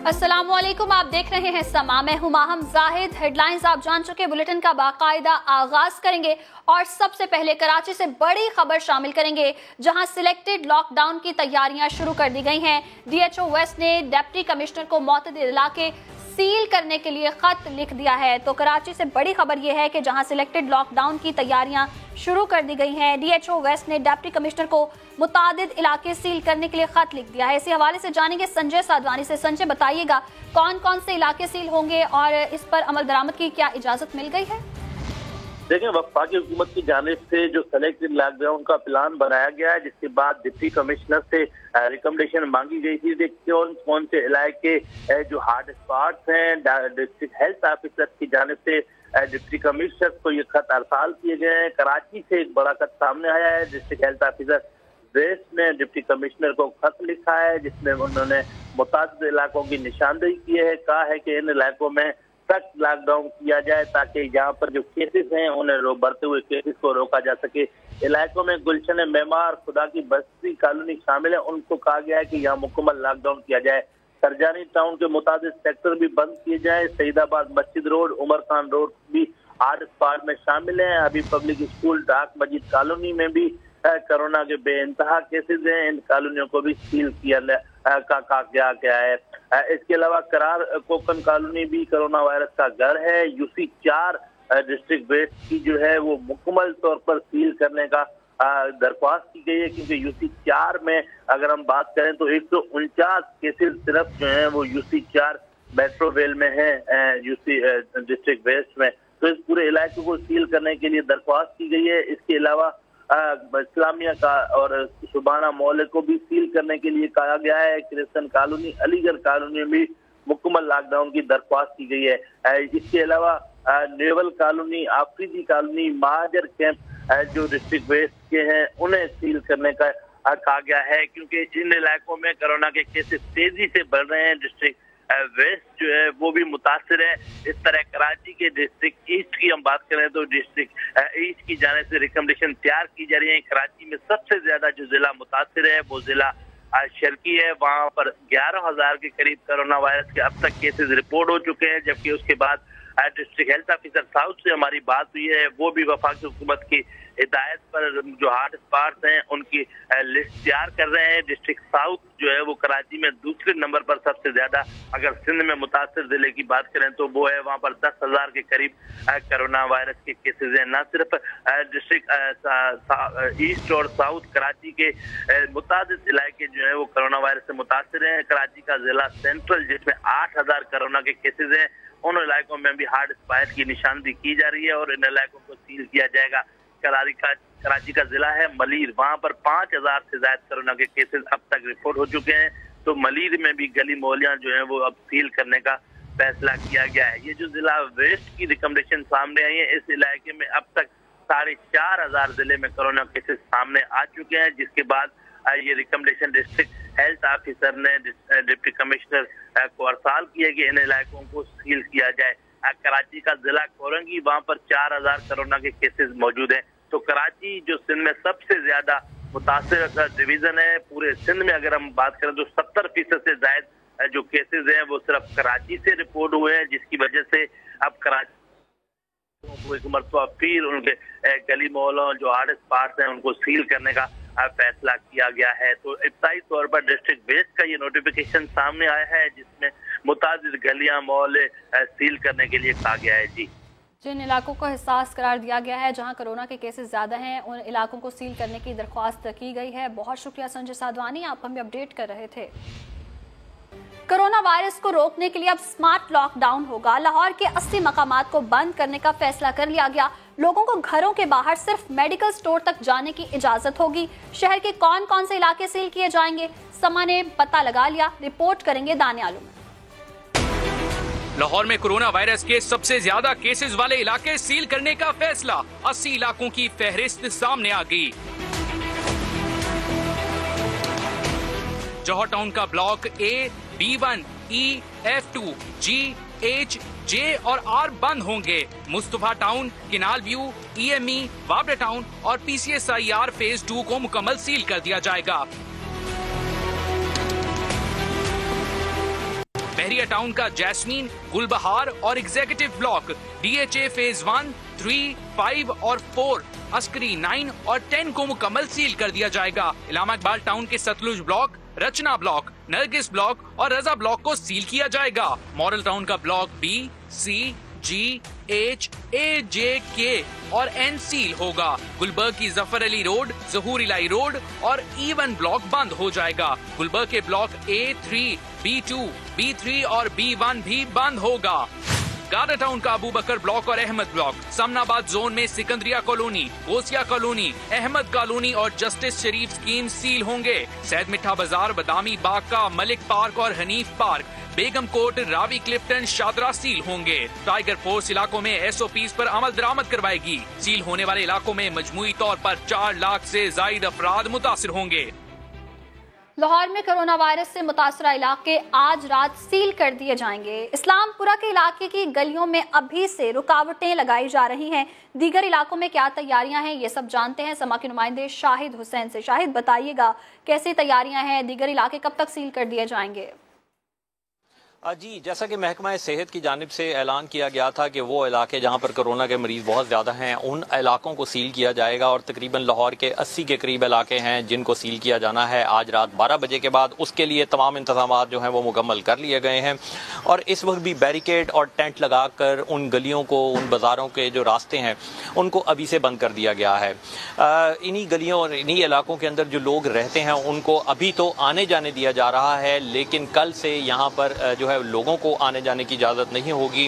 अस्सलामु अलैकुम, आप देख रहे हैं समा। मैं हूं माहम जाहिद। हेडलाइंस आप जान चुके। बुलेटिन का बाकायदा आगाज करेंगे और सबसे पहले कराची से बड़ी खबर शामिल करेंगे, जहां सिलेक्टेड लॉकडाउन की तैयारियां शुरू कर दी गई हैं। DHO वेस्ट ने डिप्टी कमिश्नर को मुतअद्दिद इलाके सील करने के लिए खत लिख दिया है। तो कराची से बड़ी खबर यह है कि जहां सिलेक्टेड लॉकडाउन की तैयारियां शुरू कर दी गई हैं, DHO वेस्ट ने डिप्टी कमिश्नर को मुतअद्दिद इलाके सील करने के लिए खत लिख दिया है। इसी हवाले से जानेंगे संजय साधवानी से। संजय, बताइएगा कौन कौन से इलाके सील होंगे और इस पर अमल दरामद की क्या इजाजत मिल गई है? देखें, वफाकी हुकूमत की जानिब से जो सेलेक्टेड लॉकडाउन का प्लान बनाया गया है, जिसके बाद डिप्टी कमिश्नर से रिकमेंडेशन मांगी गई थी कि कौन कौन से इलाके जो हॉट स्पॉट्स हैं, डिस्ट्रिक्ट हेल्थ ऑफिसर की जानिब से डिप्टी कमिश्नर को ये खत अरसाल किए गए हैं। कराची से एक बड़ा खत सामने आया है। डिस्ट्रिक्ट हेल्थ ऑफिसर वेस्ट ने डिप्टी कमिश्नर को खत लिखा है, जिसमें उन्होंने मुताबिक इलाकों की निशानदेही की है। कहा है कि इन इलाकों में सख्त लॉकडाउन किया जाए ताकि यहाँ पर जो केसेस हैं उन्हें बढ़ते हुए केसेस को रोका जा सके। इलाकों में गुलशन मेमार, खुदा की बस्ती कॉलोनी शामिल है। उनको कहा गया है कि यहाँ मुकम्मल लॉकडाउन किया जाए। सरजानी टाउन के मुताबिक सेक्टर भी बंद किए जाए। सईदाबाद मस्जिद रोड, उमर खान रोड भी हॉट स्पॉट में शामिल है। अभी पब्लिक स्कूल, डाक मस्जिद कॉलोनी में भी कोरोना के बेइंतहा केसेस हैं। इन कॉलोनियों को भी सील किया गया है। इसके अलावा करार कोकन कॉलोनी भी कोरोना वायरस का घर है। UC 4 डिस्ट्रिक्ट वेस्ट की जो है वो मुकम्मल तौर पर सील करने का दरख्वास्त की गई है, क्योंकि UC 4 में अगर हम बात करें तो 149 केसेस सिर्फ जो है वो UC 4 मेट्रोवेल में है, UC डिस्ट्रिक्ट वेस्ट में। तो इस पूरे इलाके को सील करने के लिए दरख्वास्त की गई है। इसके अलावा इस्लामिया का और सुबाना मोहल्ले को भी सील करने के लिए कहा गया है। क्रिश्चियन कॉलोनी, अलीगढ़ कॉलोनी में भी मुकम्मल लॉकडाउन की दरख्वास्त की गई है। इसके अलावा naval colony, Afridi colony, Muhajir camp जो डिस्ट्रिक्ट वेस्ट के हैं उन्हें सील करने का कहा गया है, क्योंकि इन इलाकों में कोरोना के केसेस तेजी से बढ़ रहे हैं। डिस्ट्रिक्ट वेस्ट जो है वो भी मुतासिर है। इस तरह कराची के डिस्ट्रिक्ट ईस्ट की हम बात करें तो डिस्ट्रिक्ट ईस्ट की जाने से रिकमेंडेशन तैयार की जा रही है। कराची में सबसे ज्यादा जो जिला मुतासिर है वो जिला शर्की है। वहां पर 11,000 के करीब कोरोना वायरस के अब तक केसेस रिपोर्ट हो चुके हैं, जबकि उसके बाद डिस्ट्रिक्ट हेल्थ ऑफिसर साउथ से हमारी बात हुई है। वो भी वफाकी हुकूमत की हिदायत पर जो हॉट स्पॉट्स हैं उनकी लिस्ट तैयार कर रहे हैं। डिस्ट्रिक्ट साउथ जो है वो कराची में दूसरे नंबर पर सबसे ज्यादा, अगर सिंध में मुतासिर जिले की बात करें तो वो है, वहां पर 10,000 के करीब कोरोना वायरस के केसेस हैं। न सिर्फ डिस्ट्रिक्ट ईस्ट और साउथ कराची के मुताबिक इलाके जो है वो कोरोना वायरस से मुतासिर हैं। कराची का जिला सेंट्रल, जिसमें 8,000 कोरोना के केसेस हैं, उन इलाकों में भी हॉट स्पॉट की निशानदेही की जा रही है और इन इलाकों को सील किया जाएगा। कराची का जिला है मलीर, वहां पर 5,000 से ज्यादा कोरोना के केसेस अब तक रिपोर्ट हो चुके हैं। तो मलीर में भी गली मोहल्लियां जो है वो अब सील करने का फैसला किया गया है। ये जो जिला वेस्ट की रिकमेंडेशन सामने आई है, इस इलाके में अब तक 4,500 जिले में कोरोना केसेस सामने आ चुके हैं, जिसके बाद ये रिकमेंडेशन डिस्ट्रिक्ट हेल्थ ऑफिसर ने डिप्टी कमिश्नर को अरसाल किया कि इन इलाकों को सील किया जाए। कराची का जिला कोरंगी, वहां पर 4,000 कोरोना के केसेस मौजूद हैं। तो कराची जो सिंध में सबसे ज्यादा मुतासिर डिवीजन है, पूरे सिंध में अगर हम बात करें तो 70% से ज्यादा जो केसेस हैं वो सिर्फ कराची से रिपोर्ट हुए हैं, जिसकी वजह से अब कराची एक मरतबा फिर उनके गली मोहल्लों जो हॉट स्पॉट्स हैं उनको सील करने का फैसला किया गया है। तो इब्तदाई तौर पर डिस्ट्रिक्ट वेस्ट का ये नोटिफिकेशन सामने आया है, जिसमें मुताबिक गलियां मोहल्ले सील करने के लिए कहा गया है। जी, जिन इलाकों को हिसास करार दिया गया है, जहां कोरोना के केसेस ज्यादा हैं, उन इलाकों को सील करने की दरख्वास्त की गई है। बहुत शुक्रिया संजय साधवानी, आप हमें अपडेट कर रहे थे। कोरोना वायरस को रोकने के लिए अब स्मार्ट लॉकडाउन होगा। लाहौर के 80 मकामात को बंद करने का फैसला कर लिया गया। लोगों को घरों के बाहर सिर्फ मेडिकल स्टोर तक जाने की इजाजत होगी। शहर के कौन कौन से इलाके सील किए जाएंगे, समा ने पता लगा लिया। रिपोर्ट करेंगे दानिया आलम। लाहौर में कोरोना वायरस के सबसे ज्यादा केसेस वाले इलाके सील करने का फैसला। 80 इलाकों की फहरिस्त सामने आ गई। जौहर टाउन का block A, B1, E, F2, G, H, J और R बंद होंगे। Mustafa town, canal view, EME, वाबड़ा town और PCSIR फेज 2 को मुकम्मल सील कर दिया जाएगा। बहरिया टाउन का जैस्मीन, गुलबहार और एग्जीक्यूटिव ब्लॉक, DHA फेज 1, 3, 5 और 4, अस्करी 9 और 10 को मुकम्मल सील कर दिया जाएगा। इलामा इकबाल टाउन के सतलुज ब्लॉक, रचना ब्लॉक, नरगिस ब्लॉक और रजा ब्लॉक को सील किया जाएगा। मॉडल टाउन का block B, C, G, H, A, J, K और N सील होगा। गुलबर्ग की जफर अली रोड, जहूर इलाई रोड और E1 ब्लॉक बंद हो जाएगा। गुलबर्ग के ब्लॉक A3, B2, B3 और B1 भी बंद होगा। गार्डर टाउन का अबू बकर ब्लॉक और अहमद ब्लॉक, समनाबाद जोन में Sikandaria colony, Gausia colony, Ahmed colony और जस्टिस शरीफ स्कीम सील होंगे। सैयद मिठा बाजार, बदामी बाग का मलिक पार्क और हनीफ पार्क, बेगम कोट, रावी क्लिफ्टन, शादरा सील होंगे। टाइगर फोर्स इलाकों में SOPs पर अमल दरामद करवाएगी। सील होने वाले इलाकों में मजमूई तौर पर 4 लाख से ज्यादा अफराद मुतासिर होंगे। लाहौर में कोरोना वायरस से मुतासरा इलाके आज रात सील कर दिए जाएंगे। इस्लामपुरा के इलाके की गलियों में अभी से रुकावटें लगाई जा रही हैं। दीगर इलाकों में क्या तैयारियां हैं, ये सब जानते हैं समा के नुमाइंदे शाहिद हुसैन से। शाहिद, बताइएगा कैसी तैयारियां हैं, दीगर इलाके कब तक सील कर दिए जाएंगे? जी, जैसा कि महकमा सेहत की जानिब से ऐलान किया गया था कि वो इलाके जहां पर कोरोना के मरीज बहुत ज़्यादा हैं उन इलाकों को सील किया जाएगा और तकरीबन लाहौर के 80 के करीब इलाके हैं जिनको सील किया जाना है आज रात 12 बजे के बाद। उसके लिए तमाम इंतजामात जो हैं वो मुकम्मल कर लिए गए हैं और इस वक्त भी बैरिकेड और टेंट लगाकर उन गलियों को, उन बाज़ारों के जो रास्ते हैं उनको अभी से बंद कर दिया गया है। इन्हीं गलियों और इन्हीं इलाकों के अंदर जो लोग रहते हैं उनको अभी तो आने जाने दिया जा रहा है, लेकिन कल से यहाँ पर जो लोगों को आने जाने की इजाज़त नहीं होगी।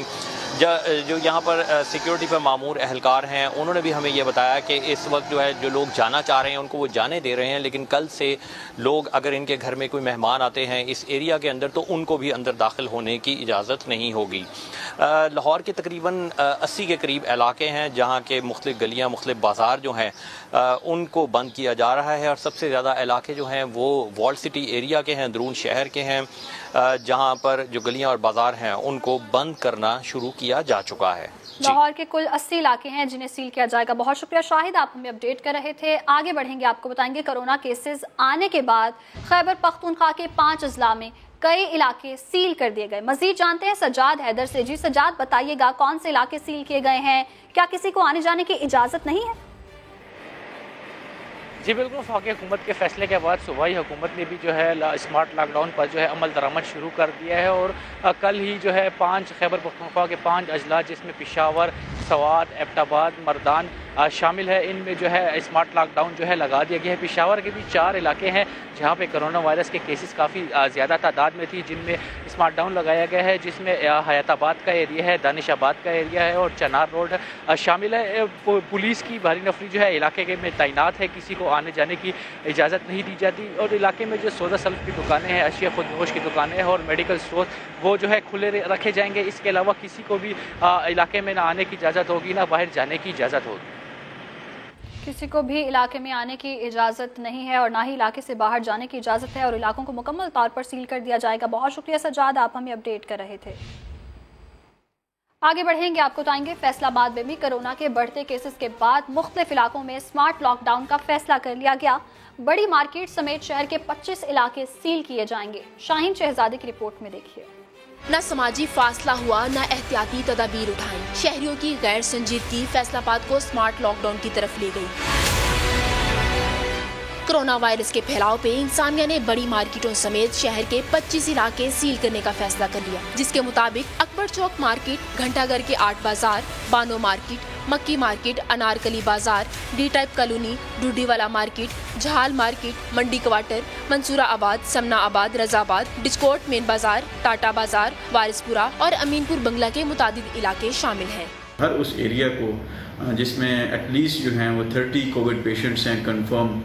जो यहाँ पर सिक्योरिटी पर मामूर अहलकार हैं उन्होंने भी हमें ये बताया कि इस वक्त जो है जो लोग जाना चाह रहे हैं उनको वो जाने दे रहे हैं, लेकिन कल से लोग अगर इनके घर में कोई मेहमान आते हैं इस एरिया के अंदर तो उनको भी अंदर दाखिल होने की इजाज़त नहीं होगी। लाहौर के तकरीबन 80 के करीब इलाके हैं जहाँ के मुख्तलिफ गलियाँ, मुख्तलिफ बाज़ार जो हैं उनको बंद किया जा रहा है और सबसे ज़्यादा इलाके जो हैं वो वॉल सिटी एरिया के हैं, अंदरून शहर के हैं, जहाँ पर जो गलियाँ और बाज़ार हैं उनको बंद करना शुरू किया जा चुका है। लाहौर के कुल 80 इलाके हैं जिन्हें सील किया जाएगा। बहुत शुक्रिया शाहिद, आप हमें अपडेट कर रहे थे। आगे बढ़ेंगे, आपको बताएंगे कोरोना केसेस आने के बाद खैबर पख्तूनख्वा के 5 अजला में कई इलाके सील कर दिए गए। मजीद जानते हैं सज्जाद हैदर से। जी सज्जाद, बताइएगा कौन से इलाके सील किए गए हैं, क्या किसी को आने जाने की इजाज़त नहीं है? जी बिल्कुल, वफाकी हुकूमत के फैसले के बाद सूबाई हुकूमत ने भी जो है स्मार्ट लॉकडाउन पर जो है अमल दरामद शुरू कर दिया है और कल ही जो है 5 खैबर पख्तूनख्वा के 5 अजला जिसमें पेशावर, स्वात, एबटाबाद, मर्दान शामिल है, इनमें जो है स्मार्ट लॉकडाउन जो है लगा दिया गया है। पेशावर के भी 4 इलाके हैं जहाँ पे कोरोना वायरस के केसेस काफ़ी ज़्यादा तादाद में थी, जिनमें स्मार्ट डाउन लगाया गया है, जिसमें हयाताबाद का एरिया है, दानिशाबाद का एरिया है और चनार रोड शामिल है। पुलिस की भारी नफरी जो है इलाके के में तैनात है, किसी को आने जाने की इजाज़त नहीं दी जाती और इलाके में जो सौदा सल्फ की दुकानें हैं, अशिया खुदनोश की दुकानें हैं और मेडिकल स्टोर वो जो है खुले रखे जाएंगे। इसके अलावा किसी को भी इलाके में ना आने की इजाज़त होगी, ना बाहर जाने की इजाज़त होगी। किसी को भी इलाके में आने की इजाज़त नहीं है और ना ही इलाके से बाहर जाने की इजाज़त है और इलाकों को मुकम्मल तौर पर सील कर दिया जाएगा। बहुत शुक्रिया सज्जाद, आप हमें अपडेट कर रहे थे। आगे बढ़ेंगे, आपको बताएंगे फैसलाबाद में भी कोरोना के बढ़ते केसेस के बाद मुख्तलिफ इलाकों में स्मार्ट लॉकडाउन का फैसला कर लिया गया। बड़ी मार्केट समेत शहर के 25 इलाके सील किए जाएंगे। शाहीन शहजादी की रिपोर्ट में देखिए। न समाजी फासला हुआ, न एहतियाती तदाबीर उठाई। शहरियों की गैर संजीदगी फैसलाबाद को स्मार्ट लॉकडाउन की तरफ ले गई। कोरोना वायरस के फैलाव पे इंसानिया ने बड़ी मार्केटों समेत शहर के 25 इलाके सील करने का फैसला कर लिया, जिसके मुताबिक अकबर चौक मार्केट, घंटाघर के 8 बाजार, बानो मार्केट, मक्की मार्केट, अनारकली बाजार, डी टाइप कॉलोनी, डूडीवाला मार्केट, जहाल मार्केट, मंडी क्वार्टर, मंसूरा आबाद, समना आबाद, रजाबाद, डिस्कोट मेन बाजार, टाटा बाजार, वारिसपुरा और अमीनपुर बंगला के मुतादिद इलाके शामिल हैं। हर उस एरिया को जिसमें एटलीस्ट जो हैं वो 30 कोविड पेशेंट्स हैं कंफर्म,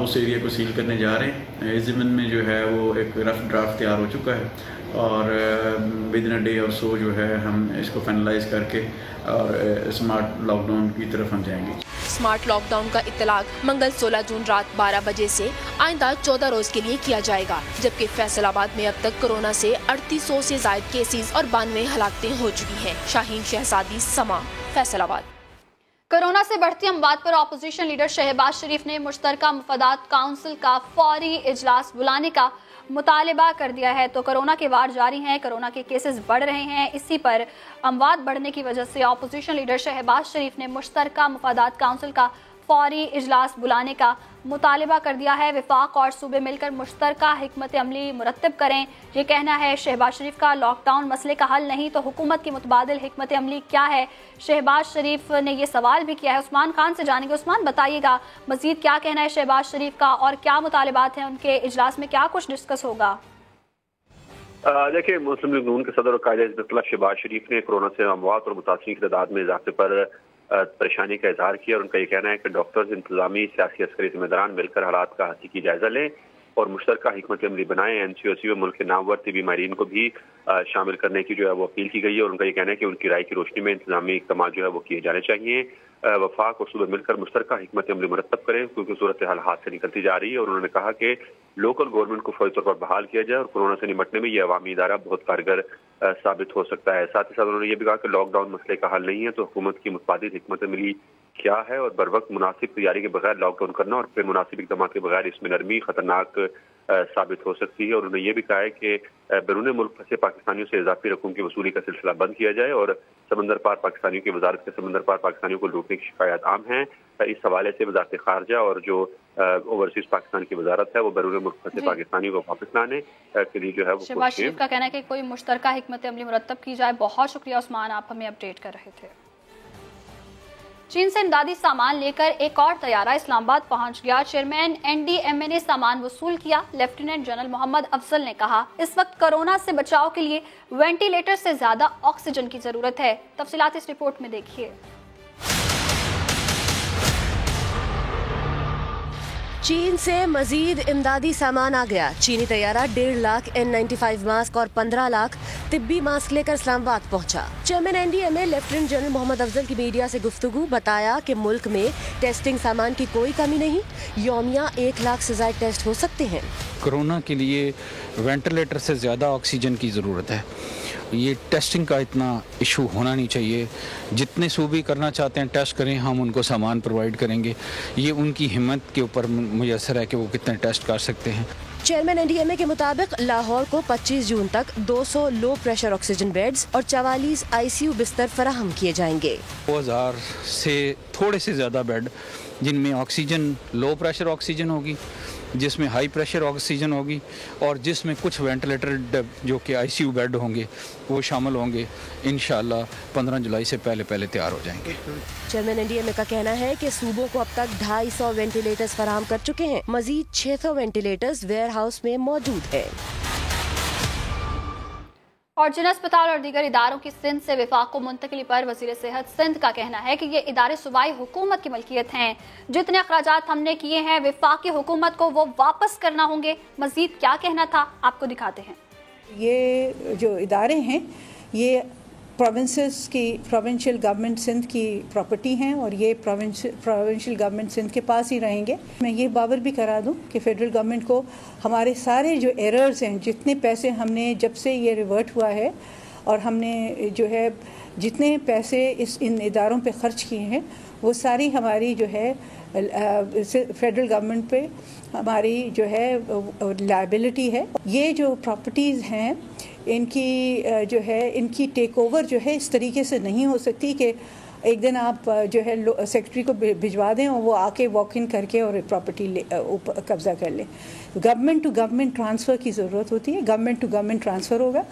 उस एरिया को सील करने जा रहे हैं। इस ज़मीन में जो है वो एक रफ ड्राफ्ट तैयार हो चुका है और विद इन अ डे और सो जो है हम इसको फाइनलाइज करके और स्मार्ट लॉकडाउन की तरफ हम जाएंगे। स्मार्ट लॉकडाउन का इत्तलाक मंगल 16 जून रात 12 बजे से आइंदा 14 रोज के लिए किया जाएगा, जबकि फैसलाबाद में अब तक कोरोना से 3800 से ज्यादा केसेस और 92 हलाकतें हो चुकी हैं। शाहीन शहजादी, समा, फैसलाबाद। कोरोना से बढ़ती अमवात पर अपोजिशन लीडर शहबाज शरीफ ने मुश्तरका मफादात काउंसिल का फौरी इजलास बुलाने का मुतालबा कर दिया है। तो कोरोना के वार जारी हैं, कोरोना के केसेस बढ़ रहे हैं, इसी पर अमवात बढ़ने की वजह से अपोजिशन लीडर शहबाज शरीफ ने मुश्तरका मफादात काउंसिल का फौरी इजलास बुलाने का मुतालबा कर दिया है। विफाक और सूबे मिलकर मुश्तरका हिकमत अमली मुरतब करें, ये कहना है शहबाज शरीफ का। लॉकडाउन मसले का हल नहीं तो हुकूमत की मुतबादिल हिकमत अमली क्या है, शहबाज शरीफ ने ये सवाल भी किया है। उस्मान खान से जानेंगे। उस्मान, बताइएगा मजीद क्या कहना है शहबाज शरीफ का और क्या मुतालबात हैं उनके इजलास में, क्या कुछ डिस्कस होगा? देखिए, मुस्लिम लीग नून के सदर और कायदे हिज़्ब शहबाज शरीफ ने कोरोना से अमवात और मुतासिरीन की तादाद में इजाफे पर परेशानी का इजहार किया और उनका ये कहना है कि डॉक्टर्स, इंतजामी, सियासी, अस्करी जिम्मेदारान मिलकर हालात का हकीकी जायजा लें और मुश्तरका हिकमत अमली बनाएं। एनसीओसी में मुल्क के नामवर बीमारीन को भी शामिल करने की जो है वो अपील की गई है और उनका ये कहना है कि उनकी राय की रोशनी में इंतजामी इक़दाम जो है वो किए जाने चाहिए। वफाक और सूबे मिलकर मुश्तरका हिकमत अमली मुरतब करें क्योंकि सूरत हाल हाथ से निकलती जा रही है और उन्होंने कहा कि लोकल गवर्नमेंट को फौरी तौर पर बहाल किया जाए और कोरोना से निपटने में ये अवामी इदारा बहुत कारगर साबित हो सकता है। साथ ही साथ उन्होंने ये भी कहा कि लॉकडाउन मसले का हल नहीं है तो हुकूमत की मुतबादिल हिकमत अमली क्या है और बर वक्त मुनासिब तैयारी के बगैर लॉकडाउन करना और फिर मुनासिब इक़दाम के बगैर इसमें नरमी खतरनाक साबित हो सकती है। और उन्होंने ये भी कहा है कि बैरून मुल्क फंसे पाकिस्तानियों से इजाफी रकूम की वसूली का सिलसिला बंद किया जाए और समंदर पार पाकिस्तानियों की वजारत के समंदर पार पाकिस्तानियों को लूटने की शिकायत आम है। इस हवाले से वजारत खारजा और जो ओवरसीज पाकिस्तान की वजारत है वो बैरून मुल्क फंसे पाकिस्तानियों को वापस लाने के लिए जो है वो शहबाज शरीफ का कहना है कि कोई मुश्तरका हिकमत अमली मुरतब की जाए। बहुत शुक्रिया उस्मान, आप हमें अपडेट कर रहे थे। चीन से इमदादी सामान लेकर एक और तैयारा इस्लामाबाद पहुंच गया। चेयरमैन एनडीएमए ने सामान वसूल किया। लेफ्टिनेंट जनरल मोहम्मद अफजल ने कहा इस वक्त कोरोना से बचाव के लिए वेंटिलेटर से ज्यादा ऑक्सीजन की जरूरत है। तफसीलात इस रिपोर्ट में देखिए। चीन से मजीद इमदादी सामान आ गया। चीनी तैयारा 1.5 लाख N95 मास्क और 15 लाख तिब्बी मास्क लेकर इस्लामाबाद पहुंचा। Chairman NDMA lieutenant general Mohammad Afzal की मीडिया से गुफ्तगू बताया कि मुल्क में टेस्टिंग सामान की कोई कमी नहीं, यौमिया 1 लाख से ज्यादा टेस्ट हो सकते हैं। कोरोना के लिए वेंटिलेटर से ज़्यादा ऑक्सीजन की ज़रूरत है। ये टेस्टिंग का इतना इशू होना नहीं चाहिए। जितने सूबे करना चाहते हैं टेस्ट करें, हम उनको सामान प्रोवाइड करेंगे। ये उनकी हिम्मत के ऊपर मुयसर है कि वो कितने टेस्ट कर सकते हैं। चेयरमैन एनडीएमए के मुताबिक लाहौर को 25 जून तक 200 लो प्रेशर ऑक्सीजन बेड्स और 44 आईसीयू बिस्तर फराहम किए जाएंगे। 2000 से थोड़े से ज़्यादा बेड जिनमें ऑक्सीजन, लो प्रेशर ऑक्सीजन होगी, जिसमें हाई प्रेशर ऑक्सीजन होगी और जिसमें कुछ वेंटिलेटर जो कि आईसीयू बेड होंगे वो शामिल होंगे। इंशाल्लाह 15 जुलाई से पहले तैयार हो जाएंगे। चेयरमैन एनडीएमए का कहना है कि सूबों को अब तक 250 वेंटिलेटर्स फराहम कर चुके हैं। मजीद 600 वेंटिलेटर्स वेयर हाउस में मौजूद हैं। और जिन अस्पताल और दीगर इदारों की सिंध से विफाक को मुंतकिली पर वजीर सेहत सिंध का कहना है कि ये इदारे सूबाई हुकूमत की मलकियत हैं। जितने अखराजात हमने किए हैं विफाकी हुकूमत को वो वापस करना होंगे। मजीद क्या कहना था आपको दिखाते हैं। ये जो इदारे हैं ये प्रोविंशियल गवर्नमेंट सिंध की प्रॉपर्टी हैं और ये प्रोविंशियल गवर्नमेंट सिंध के पास ही रहेंगे। मैं ये बावर भी करा दूं कि फेडरल गवर्नमेंट को हमारे सारे जो एरर्स हैं, जितने पैसे हमने जब से ये रिवर्ट हुआ है और हमने जो है जितने पैसे इन इदारों पे खर्च किए हैं वो सारी हमारी जो है फेडरल गवर्नमेंट पे हमारी जो है लायबिलिटी है। ये जो प्रॉपर्टीज़ हैं इनकी जो है इनकी टेक ओवर जो है इस तरीके से नहीं हो सकती कि एक दिन आप जो है सेक्रेटरी को भिजवा दें और वो आके वॉक इन करके और प्रॉपर्टी कब्जा कर ले। गवर्नमेंट टू गवर्नमेंट ट्रांसफ़र की ज़रूरत होती है। गवर्नमेंट टू गवर्नमेंट ट्रांसफ़र होगा।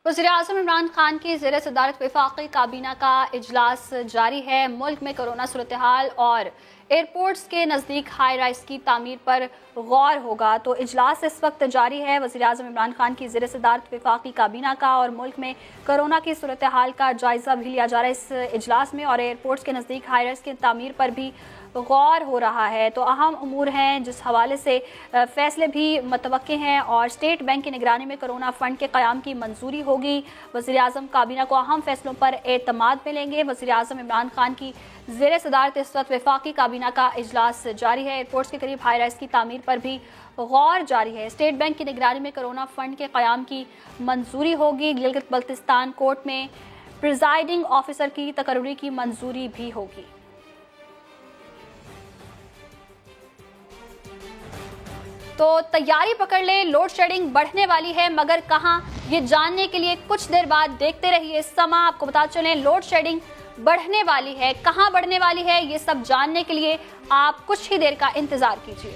वज़ीर-ए-आज़म इमरान खान की ज़ेर सदारत वफ़ाक़ी काबीना का इजलास जारी है। मुल्क में कोरोना सूरत हाल और एयरपोर्ट्स के नज़दीक हाई राइज की तामीर पर गौर होगा। तो इजलास इस वक्त जारी है वज़ीर-ए-आज़म इमरान खान की ज़ेर सदारत वफ़ाक़ी काबीना का और मुल्क में कोरोना की सूरत हाल का जायज़ा भी लिया जा रहा है इस इजलास में और एयरपोर्ट्स के नज़दीक हाई राइज की तामीर पर भी गौर हो रहा है। तो अहम उमूर हैं जिस हवाले से फ़ैसले भी मतवक्के हैं और स्टेट बैंक की निगरानी में कोरोना फ़ंड के क़याम की मंजूरी होगी। वज़ीर-ए-आज़म काबीना को अहम फ़ैसलों पर एतमाद मिलेंगे। वज़ीर-ए-आज़म इमरान खान की ज़ेर सदारत इस वक्त वफ़ाक़ी काबीना का इजलास जारी है। एयरपोर्ट्स के करीब हाई राइज की तामीर पर भी गौर जारी है। स्टेट बैंक की निगरानी में कोरोना फ़ंड के क़याम की मंजूरी होगी। गिलगित बल्तिस्तान कोर्ट में प्रिजाइडिंग ऑफिसर की तकर्री की मंजूरी भी होगी। تو تیاری پکڑ لیں، لوڈ شیڈنگ بڑھنے والی ہے مگر کہاں، یہ جاننے کے لیے کچھ دیر بعد دیکھتے رہیے سما۔ آپ کو بتا چلیں لوڈ شیڈنگ بڑھنے والی ہے، کہاں بڑھنے والی ہے یہ سب جاننے کے لیے آپ کچھ ہی دیر کا انتظار کیجیے۔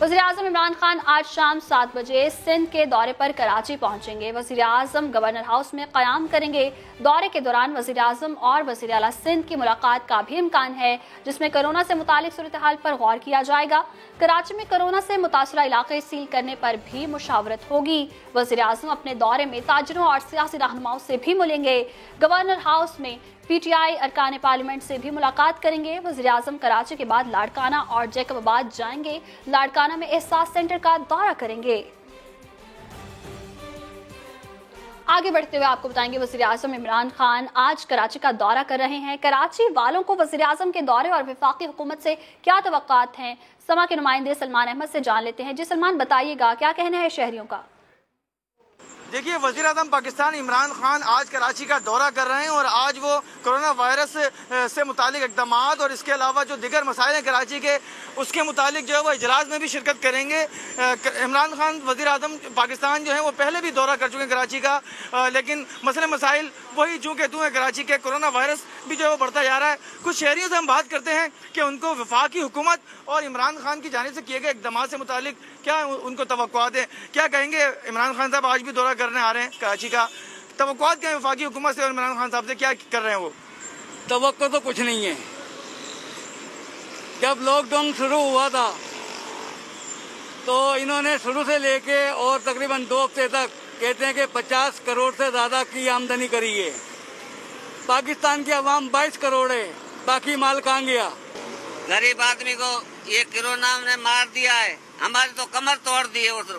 وزیراعظم عمران خان آج شام 7 بجے سندھ کے دورے پر کراچی پہنچیں گے۔ وزیراعظم گورنر ہاؤس میں قیام کریں گے۔ دورے کے دوران وزیراعظم اور وزیر اعلیٰ سندھ کی ملاقات کا بھی امکان ہے، جس میں کورونا سے متعلق صورتحال پر غور کیا جائے گا۔ کراچی میں کورونا سے متاثرہ علاقے سیل کرنے پر بھی مشاورت ہوگی۔ وزیراعظم اپنے دورے میں تاجروں اور سیاسی رہنماؤں سے بھی ملیں گے۔ گورنر ہاؤس میں پی ٹی آئی ارکان پارلیمنٹ سے بھی ملاقات کریں گے۔ وزیراعظم کراچی کے بعد لاڑکانہ اور جیکب آباد جائیں گے۔ لاڑکانہ میں احساس سینٹر کا دورہ کریں گے۔ آگے بڑھتے ہوئے آپ کو بتائیں گے وزیراعظم عمران خان آج کراچی کا دورہ کر رہے ہیں۔ کراچی والوں کو وزیراعظم کے دورے اور وفاقی حکومت سے کیا توقعات ہیں، سما کے نمائندے سلمان احمد سے جان لیتے ہیں۔ جی سلمان، بتائیے گا کیا کہنا ہے شہریوں کا؟ دیکھیے، وزیر اعظم پاکستان عمران خان آج کراچی کا دورہ کر رہے ہیں اور آج وہ کرونا وائرس سے متعلق اقدامات اور اس کے علاوہ جو دیگر مسائل ہیں کراچی کے، اس کے متعلق جو ہے وہ اجلاس میں بھی شرکت کریں گے۔ عمران خان وزیر اعظم پاکستان جو ہے وہ پہلے بھی دورہ کر چکے ہیں کراچی کا، لیکن مسئلے مسائل وہی جو کہ تو ہے کراچی کے۔ کورونا وائرس بھی جو ہے وہ بڑھتا جا رہا ہے۔ کچھ شہریوں سے ہم بات کرتے ہیں کہ ان کو وفاقی حکومت اور عمران خان کی جانب سے کیے گئے اقدامات سے متعلق کیا ان کو توقعات ہیں، کیا کہیں گے؟ عمران خان صاحب آج بھی دورہ کرنے آ رہے ہیں کراچی کا، توقعات کیا ہیں وفاقی حکومت سے اور عمران خان صاحب سے، کیا کر رہے ہیں وہ؟ توقع تو کچھ نہیں ہے۔ جب لاک ڈاؤن شروع ہوا تھا تو انہوں نے شروع سے لے کے اور تقریباً 2 ہفتے تک کہتے ہیں کہ 50 کروڑ سے زیادہ کی آمدنی کری ہے۔ پاکستان کی عوام 22 کروڑ ہے، باقی مال کہاں گیا؟ غریب آدمی کو یہ کرونا نے مار دیا ہے، ہماری تو کمر توڑ دی ہے اس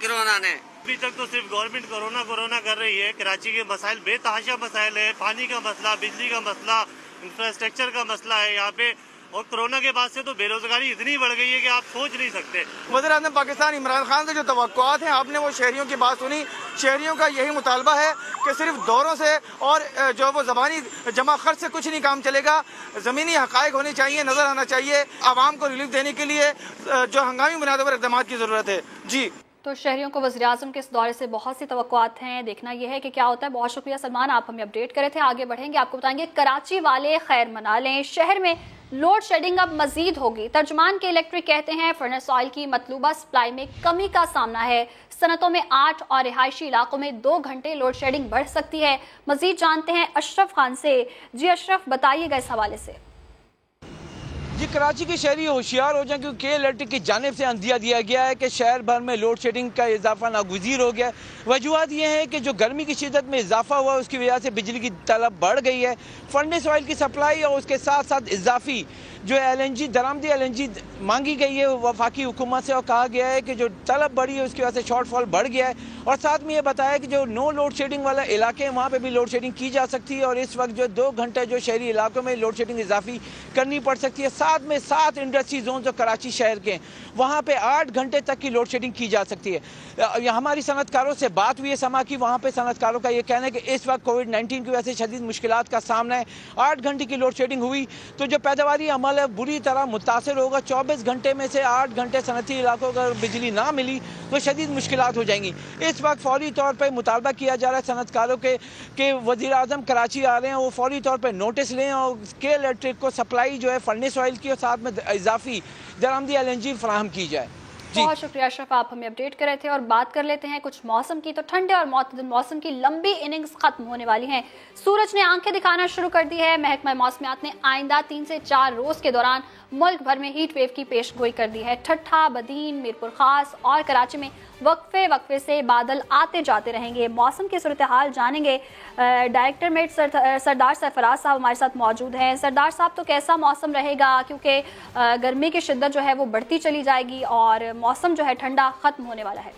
کرونا نے۔ ابھی تک تو صرف گورنمنٹ کرونا کر رہی ہے۔ کراچی کے مسائل بے تحاشا مسائل ہے، پانی کا مسئلہ، بجلی کا مسئلہ، انفراسٹرکچر کا مسئلہ ہے یہاں پہ، اور کرونا کے بعد سے تو بے روزگاری اتنی بڑھ گئی ہے کہ آپ سوچ نہیں سکتے۔ وزیر اعظم پاکستان عمران خان سے جو توقعات ہیں، آپ نے وہ شہریوں کی بات سنی۔ شہریوں کا یہی مطالبہ ہے کہ صرف دوروں سے اور جو وہ زبانی جمع خرچ سے کچھ نہیں کام چلے گا، زمینی حقائق ہونے چاہیے، نظر آنا چاہیے۔ عوام کو ریلیف دینے کے لیے جو ہنگامی بنیادوں پر اقدامات کی ضرورت ہے۔ جی تو شہریوں کو وزیراعظم کے اس دورے سے بہت سی توقعات ہیں، دیکھنا یہ ہے کہ کیا ہوتا ہے۔ بہت شکریہ سلمان، آپ ہمیں اپڈیٹ کرے تھے۔ آگے بڑھیں گے، آپ کو بتائیں گے کراچی والے خیر منا لیں، شہر میں لوڈ شیڈنگ اب مزید ہوگی۔ ترجمان کے الیکٹرک کہتے ہیں فرنس آئل کی مطلوبہ سپلائی میں کمی کا سامنا ہے۔ صنعتوں میں 8 اور رہائشی علاقوں میں 2 گھنٹے لوڈ شیڈنگ بڑھ سکتی ہے۔ مزید جانتے ہیں اشرف خان سے۔ جی اشرف، بتائیے گا اس حوالے سے۔ جی، کراچی کے شہری ہوشیار ہو جائیں کیونکہ الیکٹرک کی جانب سے عندیہ دیا گیا ہے کہ شہر بھر میں لوڈ شیڈنگ کا اضافہ ناگزیر ہو گیا ہے۔ وجوہات یہ ہیں کہ جو گرمی کی شدت میں اضافہ ہوا اس کی وجہ سے بجلی کی طلب بڑھ گئی ہے۔ فرنس آئل کی سپلائی اور اس کے ساتھ ساتھ اضافی جو LNG درآمدی LNG مانگی گئی ہے وفاقی حکومت سے، اور کہا گیا ہے کہ جو طلب بڑھی ہے اس کی وجہ سے شارٹ فال بڑھ گیا ہے۔ اور ساتھ میں یہ بتایا کہ جو نو لوڈ شیڈنگ والا علاقے ہیں وہاں پہ بھی لوڈ شیڈنگ کی جا سکتی ہے، اور اس وقت جو 2 گھنٹے جو شہری علاقوں میں لوڈ شیڈنگ اضافی کرنی پڑ سکتی ہے۔ ساتھ میں 7 انڈسٹری زون جو کراچی شہر کے ہیں وہاں پہ 8 گھنٹے تک کی لوڈ شیڈنگ کی جا سکتی ہے۔ ہماری صنعت کاروں سے بات ہوئی ہے سما کی، وہاں پہ صنعت کاروں کا یہ کہنا ہے کہ اس وقت کووڈ-19 کی وجہ سے شدید مشکلات کا سامنا ہے۔ 8 گھنٹے کی لوڈ شیڈنگ ہوئی تو جو پیداواری عمل ہے بری طرح متاثر ہوگا۔ 24 گھنٹے میں سے 8 گھنٹے صنعتی علاقوں کا بجلی نہ ملی تو شدید مشکلات ہو جائیں گی۔ اس وقت فوری طور پہ مطالبہ کیا جا رہا ہے صنعت کاروں کے کہ وزیر اعظم کراچی آ رہے ہیں، وہ فوری طور پہ نوٹس لیں اور کے الیکٹرک کو سپلائی جو ہے فرنس آئل کی اور ساتھ میں اضافی درآمدی LNG فراہم کی جائے۔ بہت شکریہ اشرف، آپ ہمیں اپڈیٹ کر رہے تھے۔ اور بات کر لیتے ہیں کچھ موسم کی۔ تو ٹھنڈے اور معتدل موسم کی لمبی اننگز ختم ہونے والی ہیں۔ سورج نے آنکھیں دکھانا شروع کر دی ہے۔ محکمہ موسمیات نے آئندہ 3 سے 4 روز کے دوران ملک بھر میں ہیٹ ویو کی پیش گوئی کر دی ہے۔ ٹھٹھا، بدین، میرپور خاص اور کراچی میں وقفے سے بادل آتے جاتے رہیں گے۔ موسم کی صورتحال جانیں گے، ڈائریکٹر میٹ سردار سرفراز صاحب ہمارے ساتھ موجود ہیں۔ سردار صاحب، تو کیسا موسم رہے گا؟ کیونکہ گرمی کی شدت جو ہے وہ بڑھتی چلی جائے گی اور موسم جو ہے ٹھنڈا ختم ہونے والا ہے۔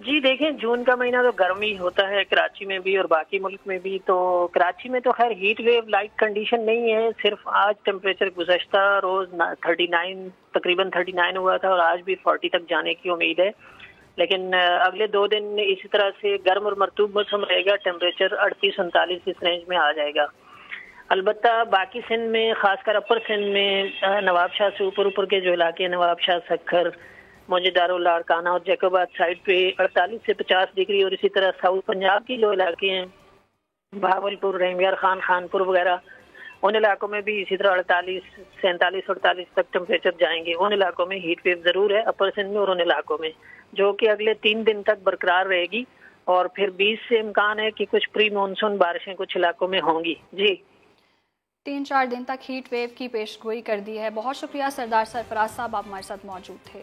جی دیکھیں، جون کا مہینہ تو گرمی ہوتا ہے کراچی میں بھی اور باقی ملک میں بھی۔ تو کراچی میں تو خیر ہیٹ ویو لائٹ کنڈیشن نہیں ہے، صرف آج ٹیمپریچر گزشتہ روز 39 تقریباً 39 ہوا تھا اور آج بھی 40 تک جانے کی امید ہے، لیکن اگلے 2 دن اسی طرح سے گرم اور مرطوب موسم رہے گا، ٹیمپریچر 38-39 اس رینج میں آ جائے گا۔ البتہ باقی سندھ میں خاص کر اپر سندھ میں نواب شاہ سے اوپر کے جو علاقے نواب شاہ، سکھر، موجے دارالارکانہ اور جیکوباد سائڈ پہ 48 سے 50 ڈگری، اور اسی طرح ساؤتھ پنجاب کی جو علاقے ہیں بہاولپور، رحمیار خان، خانپور وغیرہ، ان علاقوں میں بھی اسی طرح 47-48 تک ٹمپریچر جائیں گے. ان علاقوں میں ہیٹ ویو ضرور ہے اپر سندھ میں اور ان علاقوں میں، جو کہ اگلے 3 دن تک برقرار رہے گی، اور پھر 20 سے امکان ہے کہ کچھ پری مانسون بارشیں کچھ علاقوں میں ہوں گی. جی 3-4 دن تک ہیٹ ویو کی پیش گوئی کر دی ہے. بہت شکریہ سردار سرفراز صاحب، آپ ہمارے ساتھ موجود تھے.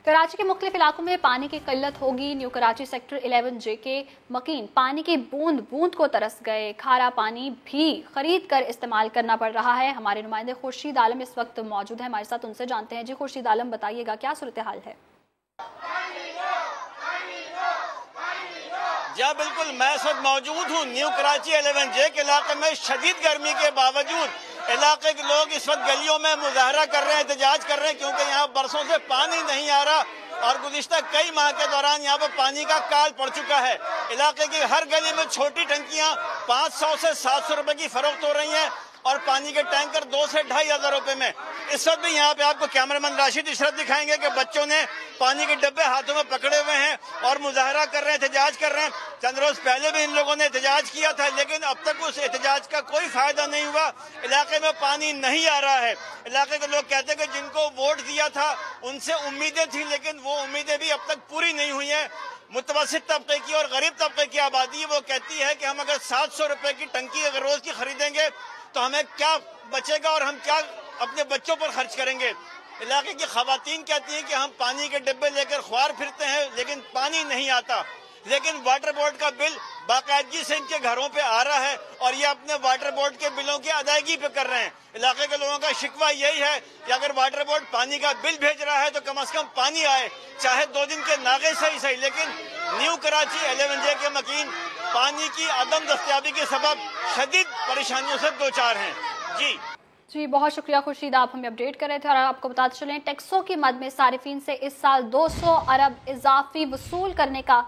کراچی کے مختلف علاقوں میں پانی کی قلت ہوگی. نیو کراچی سیکٹر 11J کے مکین پانی کی بوند بوند کو ترس گئے. کھارا پانی بھی خرید کر استعمال کرنا پڑ رہا ہے. ہمارے نمائندے خورشید عالم اس وقت موجود ہیں ہمارے ساتھ، ان سے جانتے ہیں. جی خورشید عالم، بتائیے گا کیا صورتحال ہے؟ جی بالکل، میں اس وقت موجود ہوں نیو کراچی 11J کے علاقے میں. شدید گرمی کے باوجود علاقے کے لوگ اس وقت گلیوں میں مظاہرہ کر رہے ہیں، احتجاج کر رہے ہیں، کیونکہ یہاں برسوں سے پانی نہیں آ رہا اور گزشتہ کئی ماہ کے دوران یہاں پر پانی کا کال پڑ چکا ہے. علاقے کی ہر گلی میں چھوٹی ٹنکیاں 500 سے 700 روپے کی فروخت ہو رہی ہیں اور پانی کے ٹینکر 2 سے 2,500 روپے میں. اس وقت بھی یہاں پہ آپ کو کیمرامین راشد عشرت دکھائیں گے کہ بچوں نے پانی کے ڈبے ہاتھوں میں پکڑے ہوئے ہیں اور مظاہرہ کر رہے ہیں، احتجاج کر رہے ہیں. چند روز پہلے بھی ان لوگوں نے احتجاج کیا تھا، لیکن اب تک اس احتجاج کا کوئی فائدہ نہیں ہوا. علاقے میں پانی نہیں آ رہا ہے. علاقے کے لوگ کہتے ہیں کہ جن کو ووٹ دیا تھا ان سے امیدیں تھیں، لیکن وہ امیدیں بھی اب تک پوری نہیں ہوئی ہیں. متوسط طبقے کی اور غریب طبقے کی آبادی وہ کہتی ہے کہ ہم اگر 700 روپے کی ٹنکی اگر روز کی خریدیں گے تو ہمیں کیا بچے گا اور ہم کیا اپنے بچوں پر خرچ کریں گے. علاقے کی خواتین کہتی ہیں کہ ہم پانی کے ڈبے لے کر خوار پھرتے ہیں لیکن پانی نہیں آتا. لیکن واٹر بورڈ کا بل باقاعدگی سے ان کے گھروں پہ آ رہا ہے اور یہ اپنے واٹر بورڈ کے بلوں کی ادائیگی پہ کر رہے ہیں. علاقے کے لوگوں کا شکوہ یہی ہے کہ اگر واٹر بورڈ پانی کا بل بھیج رہا ہے تو کم از کم پانی آئے، چاہے 2 دن کے ناغے صحیح. لیکن نیو کراچی 11J کے مکین پانی کی عدم دستیابی کے سبب شدید پریشانیوں سے دوچار ہیں. جی بہت شکریہ خورشید، آپ ہمیں اپڈیٹ کر رہے تھے. اور آپ کو بتاتے چلیں ٹیکسوں کی مد میں صارفین سے اس سال 200 ارب اضافی وصول کرنے کا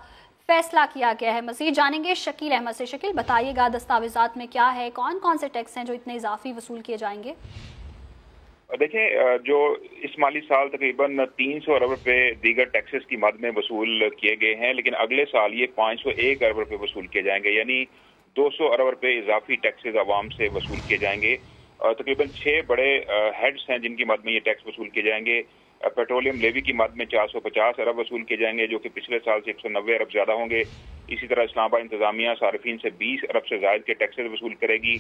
فیصلہ کیا گیا ہے. مزید جانیں گے شکیل احمد سے. شکیل، بتائیے گا دستاویزات میں کیا ہے، کون کون سے ٹیکس ہیں جو اتنے اضافی وصول کیے جائیں گے؟ دیکھیں، جو اس مالی سال تقریباً 300 ارب روپے دیگر ٹیکسز کی مد میں وصول کیے گئے ہیں، لیکن اگلے سال یہ 501 ارب روپے وصول کیے جائیں گے، یعنی 200 ارب روپے اضافی ٹیکسز عوام سے وصول کیے جائیں گے. تقریباً 6 بڑے ہیڈز ہیں جن کی مد میں یہ ٹیکس وصول کیے جائیں گے. پیٹرولیم لیوی کی مد میں 450 ارب وصول کیے جائیں گے، جو کہ پچھلے سال سے 190 ارب زیادہ ہوں گے. اسی طرح اسلام آباد انتظامیہ صارفین سے 20 ارب سے زائد کے ٹیکسز وصول کرے گی.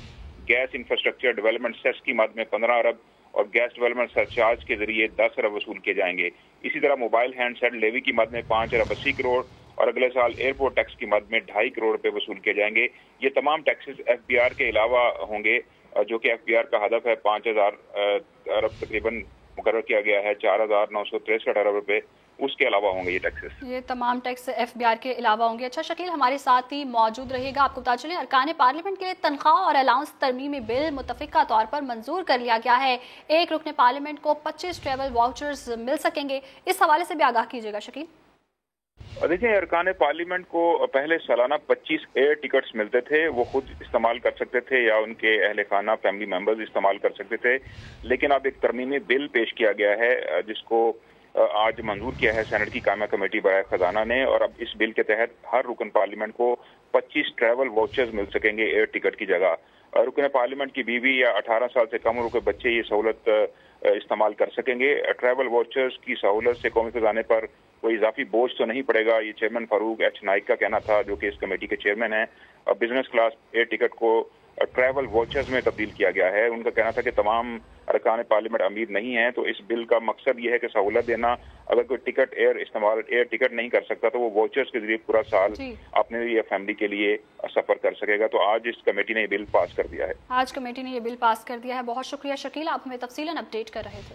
گیس انفراسٹرکچر ڈیولپمنٹ سیس کی مد میں 15 ارب اور گیس ڈیولپمنٹ سرچارج کے ذریعے 10 ارب وصول کیے جائیں گے. اسی طرح موبائل ہینڈ سیٹ لیوی کی مد میں 5 ارب 80 کروڑ اور اگلے سال ایئرپورٹ ٹیکس کی مد میں 2.5 کروڑ روپے وصول کیے جائیں گے. یہ تمام ٹیکسز FBR کے علاوہ ہوں گے، جو کہ FBR کا ہدف ہے 5,000 ارب تقریباً مقرر کیا گیا ہے 4,963 ارب روپے، اس کے علاوہ ہوں گے یہ ٹیکسز. یہ تمام ٹیکس FBR کے علاوہ ہوں گے. اچھا شکیل، ہمارے ساتھ ہی موجود رہے گا. آپ کو بتا چلیں ارکان پارلیمنٹ کے لیے تنخواہ اور الاؤنس ترمیمی بل متفقہ طور پر منظور کر لیا گیا ہے. ایک رکن پارلیمنٹ کو 25 ٹریول واؤچرز مل سکیں گے. اس حوالے سے بھی آگاہ کیجیے گا شکیل. دیکھیں، ارکان پارلیمنٹ کو پہلے سالانہ 25 ایئر ٹکٹس ملتے تھے، وہ خود استعمال کر سکتے تھے یا ان کے اہل خانہ فیملی ممبرز استعمال کر سکتے تھے. لیکن اب ایک ترمیمی بل پیش کیا گیا ہے جس کو آج منظور کیا ہے سینٹ کی قائمہ کمیٹی برائے خزانہ نے، اور اب اس بل کے تحت ہر رکن پارلیمنٹ کو 25 ٹریول واؤچرز مل سکیں گے ایئر ٹکٹ کی جگہ. رکن پارلیمنٹ کی بیوی یا 18 سال سے کم عمر کے بچے یہ سہولت استعمال کر سکیں گے. ٹریول واؤچرز کی سہولت سے قومی خزانے پر کوئی اضافی بوجھ تو نہیں پڑے گا، یہ چیئرمین فاروق ایچ نائک کا کہنا تھا، جو کہ اس کمیٹی کے چیئرمین ہیں. بزنس کلاس ایئر ٹکٹ کو ٹریول واؤچرز میں تبدیل کیا گیا ہے. ان کا کہنا تھا کہ تمام ارکان پارلیمنٹ امیر نہیں ہیں، تو اس بل کا مقصد یہ ہے کہ سہولت دینا. اگر کوئی ٹکٹ ایئر ٹکٹ نہیں کر سکتا تو وہ واؤچرز کے ذریعے پورا سال اپنے یا فیملی کے لیے سفر کر سکے گا. تو آج اس کمیٹی نے یہ بل پاس کر دیا ہے. آج کمیٹی نے یہ بل پاس کر دیا ہے. بہت شکریہ شکیل، آپ ہمیں تفصیلاً اپڈیٹ کر رہے تھے.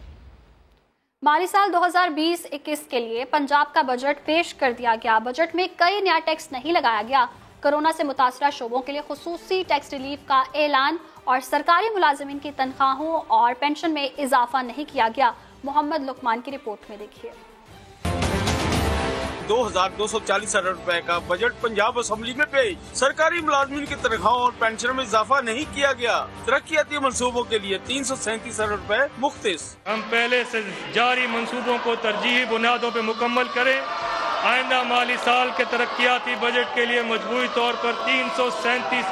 مالی سال 2020-21 کے لیے پنجاب کا بجٹ پیش کر دیا گیا. بجٹ میں کوئی نیا ٹیکس نہیں لگایا گیا. کورونا سے متاثرہ شعبوں کے لیے خصوصی ٹیکس ریلیف کا اعلان اور سرکاری ملازمین کی تنخواہوں اور پینشن میں اضافہ نہیں کیا گیا. محمد لقمان کی رپورٹ میں دیکھیے. 2240 अरब रुपए का बजट पंजाब असेंबली में पेश। सरकारी मुलाजमीन की तनख्वाहों और पेंशन में इजाफा नहीं किया गया। तरक्याती मंसूबों के लिए 337 अरब रुपए मुख्तिस। हम पहले से जारी मंसूबों को तरजीही बुनियादों पर मुकम्मल करें। आइंदा माली साल के तरक्याती बजट के लिए मजबूरी तौर पर 337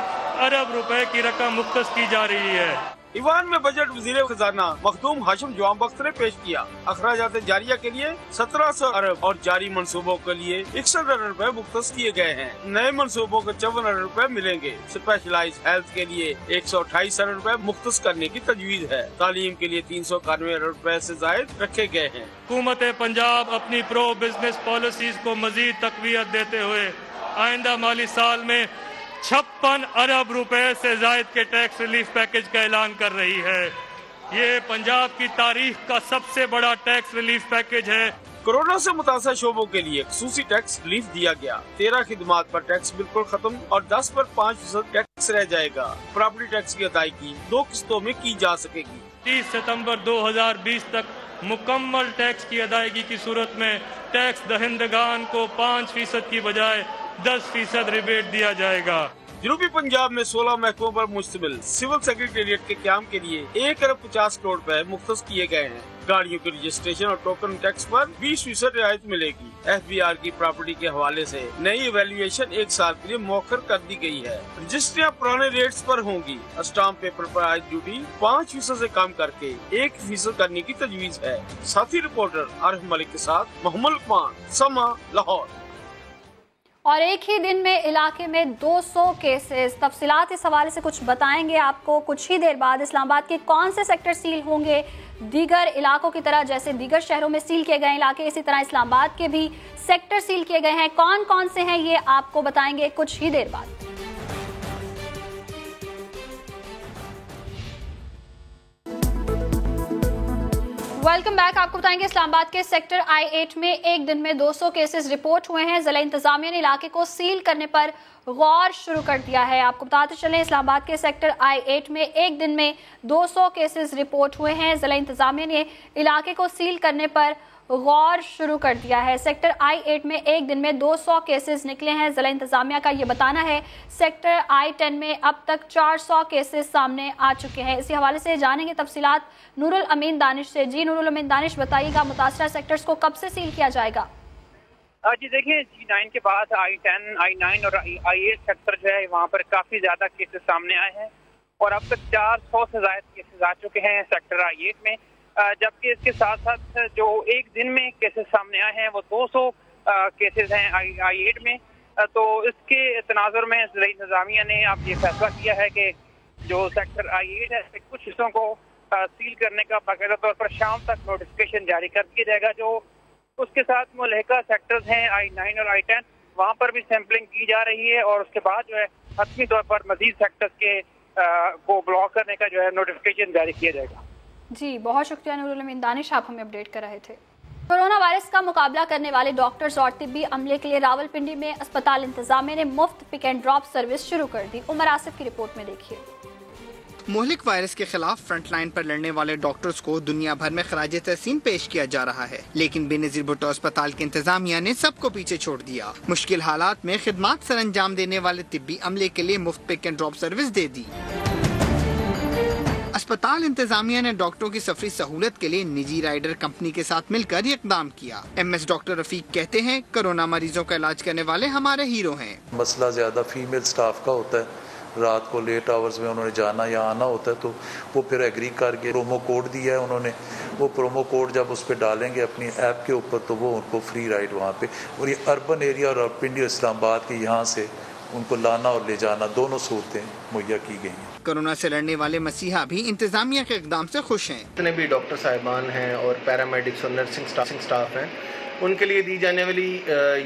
अरब रुपए की रकम मुख्तस की जा रही है। ईवान में बजट वजीर खजाना मखदूम हाशिम जवान बख्त ने पेश किया। अखराजात जारिया के लिए 1700 अरब और जारी मंसूबों के लिए 61 अरब रुपए मुख्तस किए गए हैं। नए मंसूबों को 54 अरब रुपए मिलेंगे। स्पेशलाइज हेल्थ के लिए 128 अरब रुपए मुख्तस करने की तजवीज है। तालीम के लिए 391 अरब रुपए से जायद रखे गए हैं। हुकूमत पंजाब अपनी प्रो बिजनेस पॉलिसीज को मजीद तकवीत देते हुए आइंदा माली साल में 56 अरब रुपए से जायद के टैक्स रिलीफ पैकेज का ऐलान कर रही है। ये पंजाब की तारीख का सबसे बड़ा टैक्स रिलीफ पैकेज है। कोरोना से मुतासर शोबों के लिए खसूसी टैक्स रिलीफ दिया गया। 13 खिदमात पर टैक्स बिल्कुल खत्म और 10 पर 5% टैक्स रह जाएगा। प्रॉपर्टी टैक्स की अदायगी 2 किस्तों में की जा सकेगी। 30 सितंबर 2020 तक मुकम्मल टैक्स की अदायगी की सूरत में टैक्स दहिंदगान को 5% की बजाय 10% रिबेट दिया जाएगा। जनूबी पंजाब में 16 महकमों पर मुश्तमिल सिविल सेक्रेटेरिएट के क्याम के लिए 1 अरब 50 करोड़ रुपए मुख्तस किए गए हैं। गाड़ियों के रजिस्ट्रेशन और टोकन टैक्स पर 20% रियायत मिलेगी। FBR की प्रॉपर्टी के हवाले से नई इवैल्यूएशन 1 साल के लिए मौखर कर दी गई है। रजिस्ट्रियाँ पुराने रेट्स पर होंगी। स्टाम्प पेपर पर आयद ड्यूटी 5% से कम करके 1% करने की तजवीज है। साथी रिपोर्टर आरिफ मलिक के साथ मोहम्मद लुकमान, समा, लाहौर। और एक ही दिन में इलाके में 200 केसेस। तफसीलात इस हवाले से कुछ बताएंगे आपको कुछ ही देर बाद। इस्लामाबाद के कौन से सेक्टर सील होंगे दीगर इलाकों की तरह, जैसे दीगर शहरों में सील किए गए इलाके, इसी तरह इस्लामाबाद के भी सेक्टर सील किए गए हैं। कौन कौन से हैं ये आपको बताएंगे कुछ ही देर बाद। Welcome back. आपको बताएंगे इस्लामाबाद के सेक्टर I-8 में एक दिन में 200 केसेस रिपोर्ट हुए हैं। जिला इंतजामिया ने इलाके को सील करने पर गौर शुरू कर दिया है। आपको बताते चलें इस्लामाबाद के सेक्टर I-8 में एक दिन में 200 केसेस रिपोर्ट हुए हैं। जिला इंतजामिया ने इलाके को सील करने पर गौर शुरू कर दिया है। सेक्टर I-8 में एक दिन में 200 केसेस निकले हैं। जिला इंतजामिया का ये बताना है। सेक्टर I-10 में अब तक 400 केसेस सामने आ चुके हैं। इसी हवाले से जानेंगे तफसीलात नूरुल अमीन दानिश से। जी नूरुल अमीन दानिश, बताइएगा मुतासरा सेक्टर्स को कब से सील किया जाएगा? जी देखिए, G9 के बाद I-10, I-9 और I-8 सेक्टर जो है वहाँ पर काफी ज्यादा केसेस सामने आए हैं और अब तक 400 से ज्यादा केसेस आ चुके हैं सेक्टर I-8 में। जबकि इसके साथ साथ जो एक दिन में केसेस सामने आए हैं वो 200 केसेस हैं I-8 में। तो इसके तनाजुर में जिला इंतजामिया ने अब ये फैसला किया है कि जो सेक्टर I-8 है कुछ हिस्सों को सील करने का बाकायदा तौर पर शाम तक नोटिफिकेशन जारी कर दिया जाएगा। जो उसके साथ मुल्हिका सेक्टर्स हैं I-9 और I-10, वहाँ पर भी सैंपलिंग की जा रही है और उसके बाद जो है हतमी तौर पर मजीद सेक्टर्स के को ब्लॉक करने का जो है नोटिफिकेशन जारी किया जाएगा। जी बहुत शुक्रिया नूरुल अमीन दानिश, आप हमें अपडेट कर रहे थे। कोरोना वायरस का मुकाबला करने वाले डॉक्टर्स और तिब्बी अमले के लिए रावलपिंडी में अस्पताल इंतजामिया ने मुफ्त पिक एंड ड्रॉप सर्विस शुरू कर दी। उमर आसिफ की रिपोर्ट में देखिए। मोहलिक वायरस के खिलाफ फ्रंट लाइन पर लड़ने वाले डॉक्टर्स को दुनिया भर में खराज तहसीन पेश किया जा रहा है, लेकिन बेनजीर भुट्टो अस्पताल के इंतजामिया ने सबको पीछे छोड़ दिया। मुश्किल हालात में खिदमात सर अंजाम देने वाले तिब्बी अमले के लिए मुफ्त पिक एंड ड्रॉप सर्विस दे दी। अस्पताल इंतजामिया ने डॉक्टरों की सफरी सहूलत के लिए निजी राइडर कंपनी के साथ मिलकर ये इकदाम किया। MS डॉक्टर रफीक कहते हैं, कोरोना मरीजों का इलाज करने वाले हमारे हीरो हैं। मसला ज्यादा फीमेल स्टाफ का होता है, रात को लेट आवर्स में उन्होंने जाना या आना होता है, तो वो फिर एग्री करके प्रोमो कोड दिया है उन्होंने। वो प्रोमो कोड जब उस पर डालेंगे अपनी ऐप के ऊपर तो वो उनको फ्री राइड वहाँ पे, और ये अर्बन एरिया और पिंडी इस्लामाबाद के यहाँ से उनको लाना और ले जाना दोनों सहूलतें मुहैया की गई हैं। कोरोना से लड़ने वाले मसीहा भी इंतजामिया के इकदाम से खुश हैं। जितने भी डॉक्टर साहिबान हैं और पैरामेडिक्स और नर्सिंग स्टाफ हैं, उनके लिए दी जाने वाली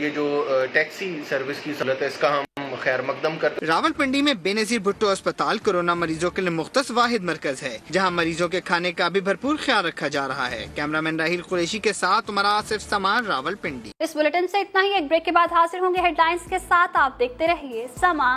ये जो टैक्सी सर्विस की सहूलत है, इसका हम खैर मकदम करते। रावलपिंडी में बेनजीर भुट्टो अस्पताल कोरोना मरीजों के लिए मुख्तस वाहिद मरकज है, जहां मरीजों के खाने का भी भरपूर ख्याल रखा जा रहा है। कैमरामैन राहिल कुरैशी के साथ उमर आसिफ, समा, रावलपिंडी। इस बुलेटिन से इतना ही। एक ब्रेक के बाद हाजिर होंगे हेडलाइंस के साथ। आप देखते रहिए समा।